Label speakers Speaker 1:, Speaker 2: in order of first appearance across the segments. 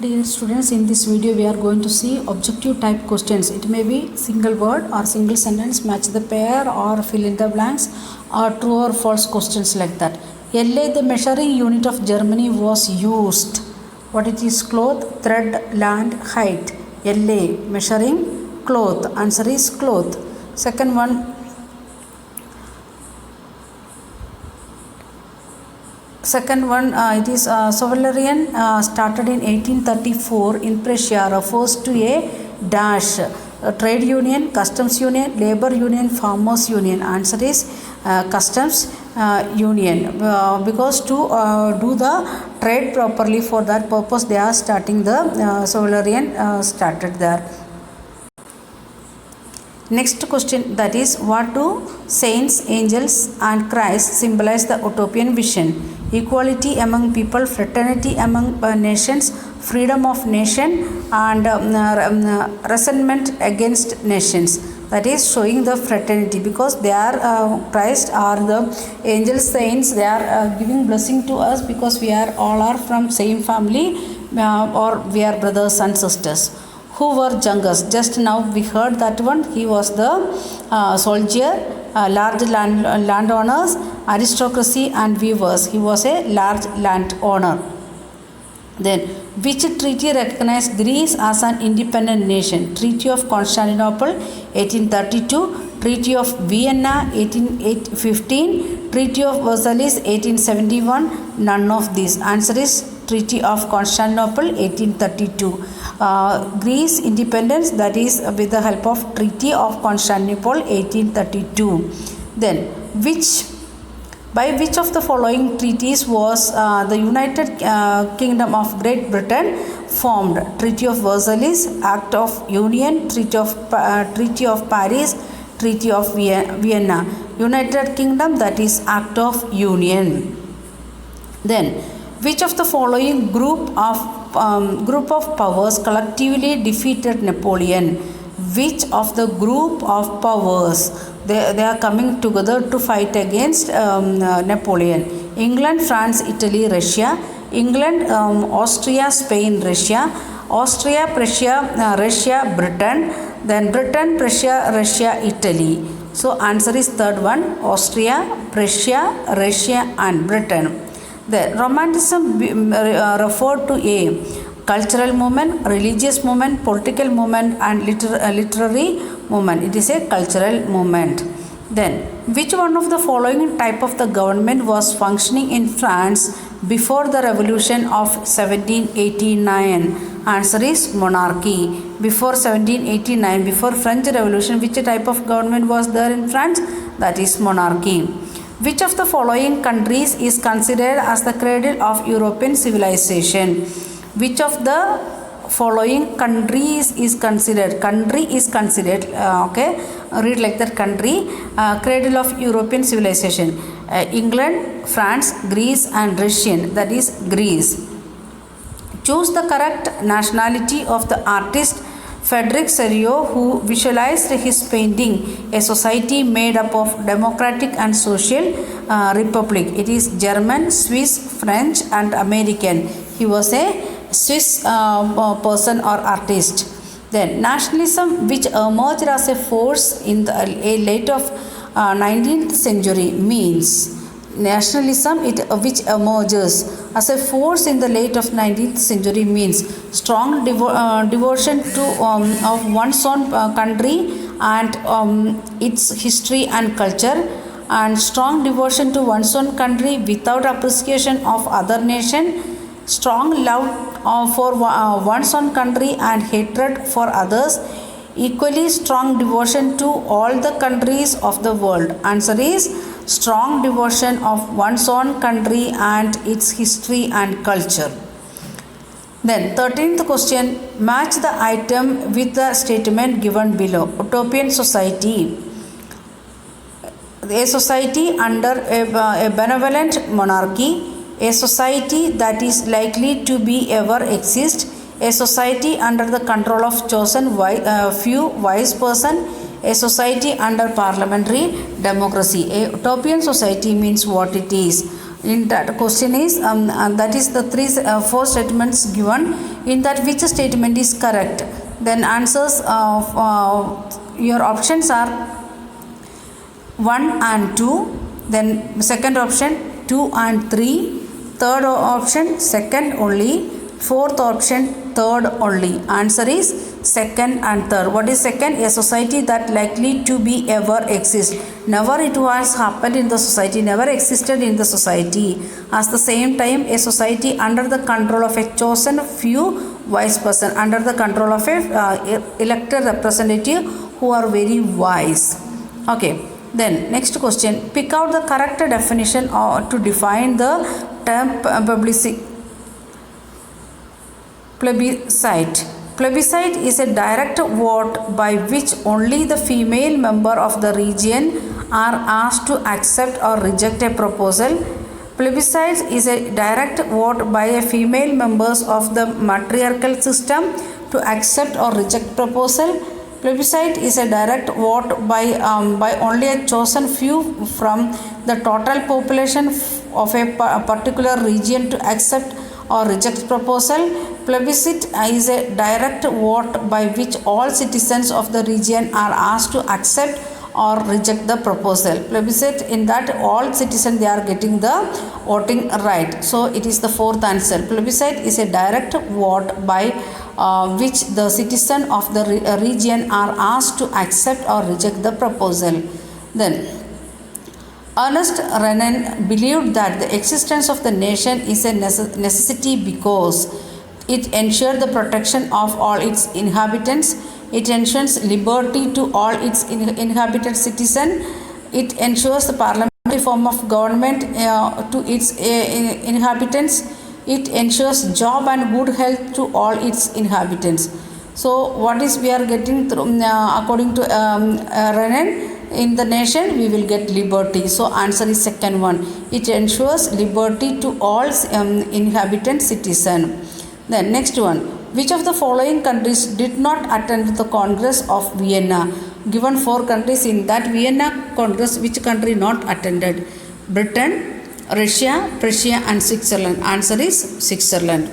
Speaker 1: Dear students, in this video we are going to see objective type questions. It may be single word or single sentence, match the pair or fill in the blanks, or true or false questions like that. LA, the measuring unit of Germany, was used. What it is? Cloth, thread, land, height. LA, measuring cloth. Answer is cloth. Second one, it is sovereign started in 1834 in Prussia, refers to a dash, trade union, customs union, labor union, farmers union. Answer is customs union, because to do the trade properly, for that purpose they are starting the sovereign started there. Next question, that is, what do saints, angels and Christ symbolize the utopian vision? Equality among people, fraternity among nations, freedom of nation and resentment against nations. That is showing the fraternity, because they are Christ or the angels, saints, they are giving blessing to us because we are all from same family or we are brothers and sisters. Who were Jungas? Just now we heard that one. He was the soldier, large landowners, aristocracy and weavers. He was a large landowner. Then, which treaty recognized Greece as an independent nation? Treaty of Constantinople 1832, Treaty of Vienna 1815, Treaty of Versailles 1871. None of these. Answer is Treaty of Constantinople 1832. Greece independence, that is with the help of Treaty of Constantinople 1832. Then by which of the following treaties was the United Kingdom of Great Britain formed? Treaty of Versailles, Act of Union, Treaty of Paris, Treaty of Vienna. United Kingdom, that is Act of Union. Then which of the following group of powers collectively defeated Napoleon? Which of the group of powers they are coming together to fight against Napoleon? England, France, Italy, Russia. England, Austria, Spain, Russia. Austria, Prussia, Russia, Britain. Then Britain, Prussia, Russia, Italy. So answer is third one, Austria, Prussia, Russia and Britain. The Romanticism referred to a cultural movement, religious movement, political movement and literary movement. It is a cultural movement. Then, which one of the following type of the government was functioning in France before the revolution of 1789? Answer is monarchy. Before 1789, before French Revolution, which type of government was there in France? That is monarchy. Which of the following countries is considered as the cradle of European civilization? Which of the following countries is considered? Country is considered, okay, read like that, country, cradle of European civilization. England, France, Greece and Russian, that is Greece. Choose the correct nationality of the artist Frederick Serio, who visualized his painting A Society Made Up of Democratic and Social Republic. It is German, Swiss, French and American. He was a Swiss person or artist. Then nationalism, which emerged as a force in the late of 19th century, means nationalism which emerges as a force in the late of 19th century means strong devotion to of one's own country and its history and culture, and strong devotion to one's own country without appreciation of other nation, strong love for one's own country and hatred for others, equally strong devotion to all the countries of the world. Answer is strong devotion of one's own country and its history and culture. Then 13th question, match the item with the statement given below. Utopian society. A society under a benevolent monarchy. A society that is likely to be ever exist. A society under the control of chosen few wise person. A society under parliamentary democracy. A utopian society means what it is. In that question is that is the four statements given. In that which statement is correct? Then answers of your options are 1 and 2. Then second option 2 and 3. Third option second only. Fourth option third only. Answer is second and third. What is second? A society that likely to be ever exist. Never it was happened in the society, never existed in the society. At the same time, a society under the control of a chosen few wise person, under the control of a elected representative who are very wise. Okay. Then next question. Pick out the correct definition to define the term plebiscite. Plebiscite is a direct vote by which only the female member of the region are asked to accept or reject a proposal. Plebiscite is a direct vote by a female members of the matriarchal system to accept or reject proposal. Plebiscite is a direct vote by only a chosen few from the total population of a particular region to accept or reject proposal. Plebiscite is a direct vote by which all citizens of the region are asked to accept or reject the proposal. Plebiscite, in that all citizens they are getting the voting right. So it is the fourth answer. Plebiscite is a direct vote by which the citizen of the region are asked to accept or reject the proposal. Then Ernest Renan believed that the existence of the nation is a necessity because it ensures the protection of all its inhabitants. It ensures liberty to all its inhabited citizens. It ensures the parliamentary form of government to its inhabitants. It ensures job and good health to all its inhabitants. So what is we are getting through, according to Renan? In the nation we will get liberty. So answer is second one. It ensures liberty to all inhabitant citizen. Then next one. Which of the following countries did not attend the Congress of Vienna? Given four countries in that Vienna Congress, which country not attended? Britain, Russia, Prussia and Switzerland. Answer is Switzerland.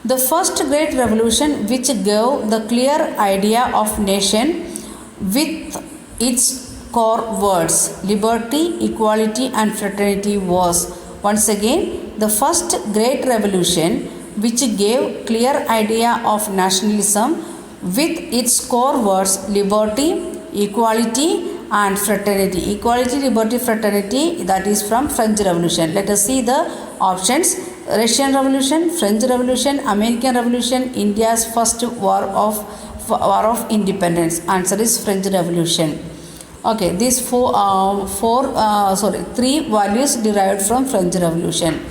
Speaker 1: The first great revolution which gave the clear idea of nation with its core words liberty, equality and fraternity was, once again, the first great revolution which gave clear idea of nationalism with its core words liberty, equality and fraternity. Equality, liberty, fraternity, that is from French Revolution. Let us see the options. Russian Revolution, French Revolution, American Revolution, India's first war of independence. Answer is French Revolution. Okay, these three values derived from French Revolution.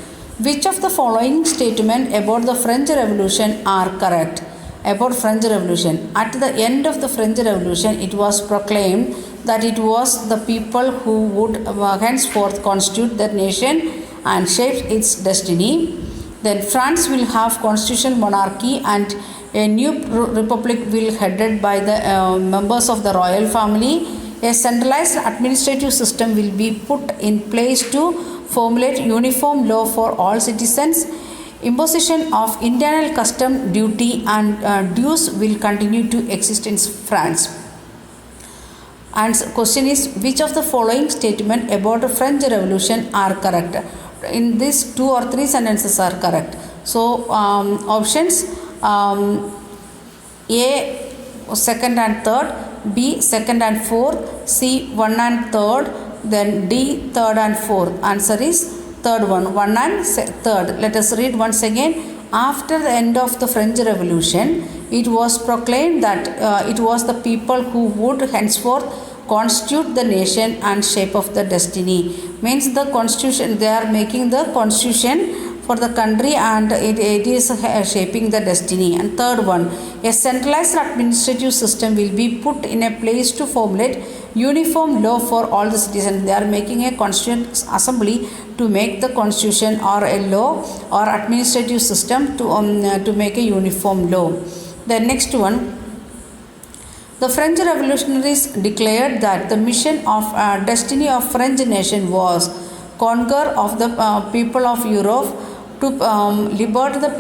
Speaker 1: Which of the following statement about the French Revolution are correct? About French Revolution. At the end of the French Revolution, it was proclaimed that it was the people who would henceforth constitute the nation and shape its destiny. Then France will have constitutional monarchy and a new republic will headed by the members of the royal family. A centralized administrative system will be put in place to formulate uniform law for all citizens. Imposition of internal custom duty and dues will continue to exist in France. And question is, which of the following statement about the French Revolution are correct? In this, two or three sentences are correct. So options A second and third, B second and fourth, C 1 and third, then D third and fourth. Answer is third one, 1 and third. Let us read once again. After the end of the French Revolution, it was proclaimed that it was the people who would henceforth constitute the nation and shape of the destiny. Means the constitution, they are making the constitution for the country and it is shaping the destiny. And third one, a centralized administrative system will be put in a place to formulate uniform law for all the citizens. They are making a constituent assembly to make the constitution or a law or administrative system to make a uniform law. The next one, the French revolutionaries declared that the mission of destiny of French nation was conquer of the people of Europe, to liberate the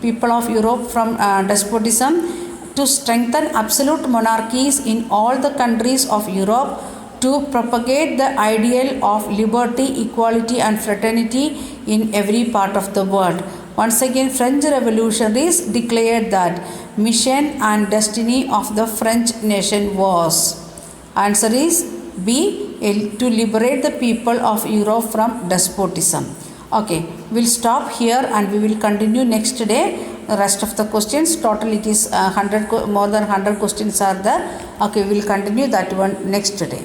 Speaker 1: people of Europe from despotism, to strengthen absolute monarchies in all the countries of Europe, to propagate the ideal of liberty, equality and fraternity in every part of the world. Once again, French revolutionaries declared that mission and destiny of the French nation was, answer is B, to liberate the people of Europe from despotism. Okay, we'll stop here and we will continue next day. The rest of the questions, total it is 100, more than 100 questions are there. Okay, we will continue that one next day.